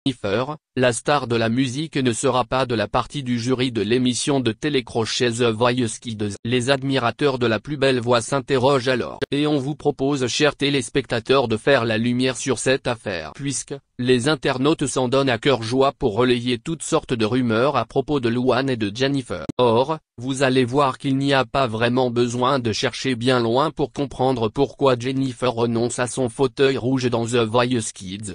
Jennifer, la star de la musique, ne sera pas de la partie du jury de l'émission de télécrochet The Voice Kids. Les admirateurs de la plus belle voix s'interrogent alors. Et on vous propose, chers téléspectateurs, de faire la lumière sur cette affaire, puisque les internautes s'en donnent à cœur joie pour relayer toutes sortes de rumeurs à propos de Louane et de Jennifer. Or, vous allez voir qu'il n'y a pas vraiment besoin de chercher bien loin pour comprendre pourquoi Jennifer renonce à son fauteuil rouge dans The Voice Kids.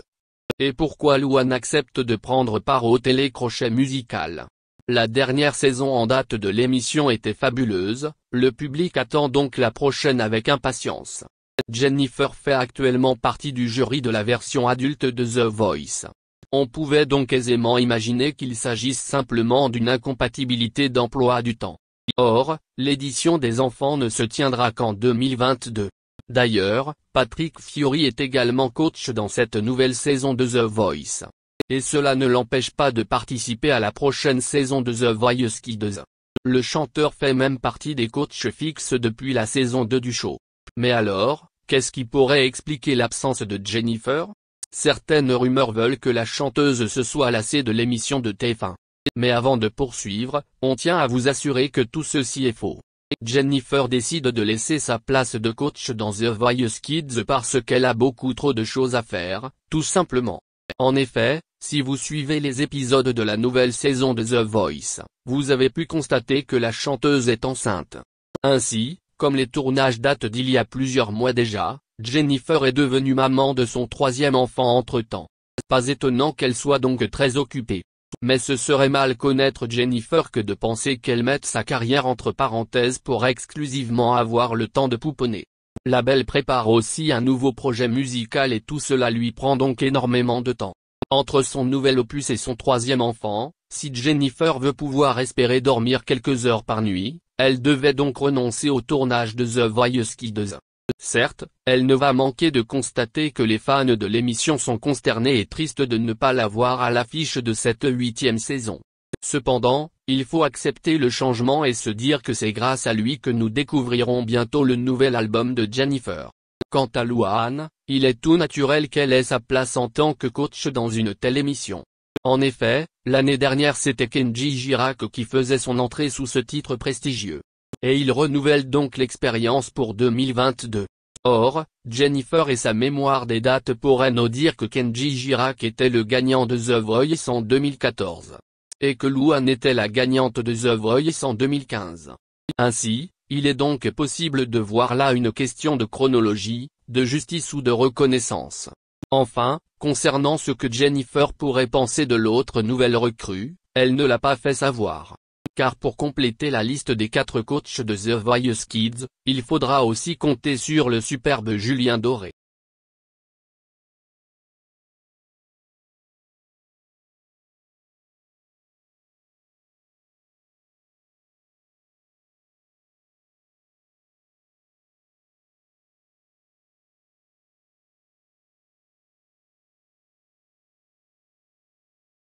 Et pourquoi Louane accepte de prendre part au télécrochet musical. La dernière saison en date de l'émission était fabuleuse, le public attend donc la prochaine avec impatience. Jennifer fait actuellement partie du jury de la version adulte de The Voice. On pouvait donc aisément imaginer qu'il s'agisse simplement d'une incompatibilité d'emploi du temps. Or, l'édition des enfants ne se tiendra qu'en 2022. D'ailleurs, Patrick Fiori est également coach dans cette nouvelle saison de The Voice. Et cela ne l'empêche pas de participer à la prochaine saison de The Voice Kids. Le chanteur fait même partie des coachs fixes depuis la saison 2 du show. Mais alors, qu'est-ce qui pourrait expliquer l'absence de Jennifer? Certaines rumeurs veulent que la chanteuse se soit lassée de l'émission de TF1. Mais avant de poursuivre, on tient à vous assurer que tout ceci est faux. Jennifer décide de laisser sa place de coach dans The Voice Kids parce qu'elle a beaucoup trop de choses à faire, tout simplement. En effet, si vous suivez les épisodes de la nouvelle saison de The Voice, vous avez pu constater que la chanteuse est enceinte. Ainsi, comme les tournages datent d'il y a plusieurs mois déjà, Jennifer est devenue maman de son troisième enfant entre-temps. Pas étonnant qu'elle soit donc très occupée. Mais ce serait mal connaître Jennifer que de penser qu'elle mette sa carrière entre parenthèses pour exclusivement avoir le temps de pouponner. La belle prépare aussi un nouveau projet musical et tout cela lui prend donc énormément de temps. Entre son nouvel opus et son troisième enfant, si Jennifer veut pouvoir espérer dormir quelques heures par nuit, elle devait donc renoncer au tournage de The Voice Kids. Certes, elle ne va manquer de constater que les fans de l'émission sont consternés et tristes de ne pas la voir à l'affiche de cette 8e saison. Cependant, il faut accepter le changement et se dire que c'est grâce à lui que nous découvrirons bientôt le nouvel album de Jennifer. Quant à Louane, il est tout naturel qu'elle ait sa place en tant que coach dans une telle émission. En effet, l'année dernière c'était Kenji Girac qui faisait son entrée sous ce titre prestigieux. Et il renouvelle donc l'expérience pour 2022. Or, Jennifer et sa mémoire des dates pourraient nous dire que Kenji Girac était le gagnant de The Voice en 2014. Et que Louane était la gagnante de The Voice en 2015. Ainsi, il est donc possible de voir là une question de chronologie, de justice ou de reconnaissance. Enfin, concernant ce que Jennifer pourrait penser de l'autre nouvelle recrue, elle ne l'a pas fait savoir. Car pour compléter la liste des 4 coachs de The Voice Kids, il faudra aussi compter sur le superbe Julien Doré.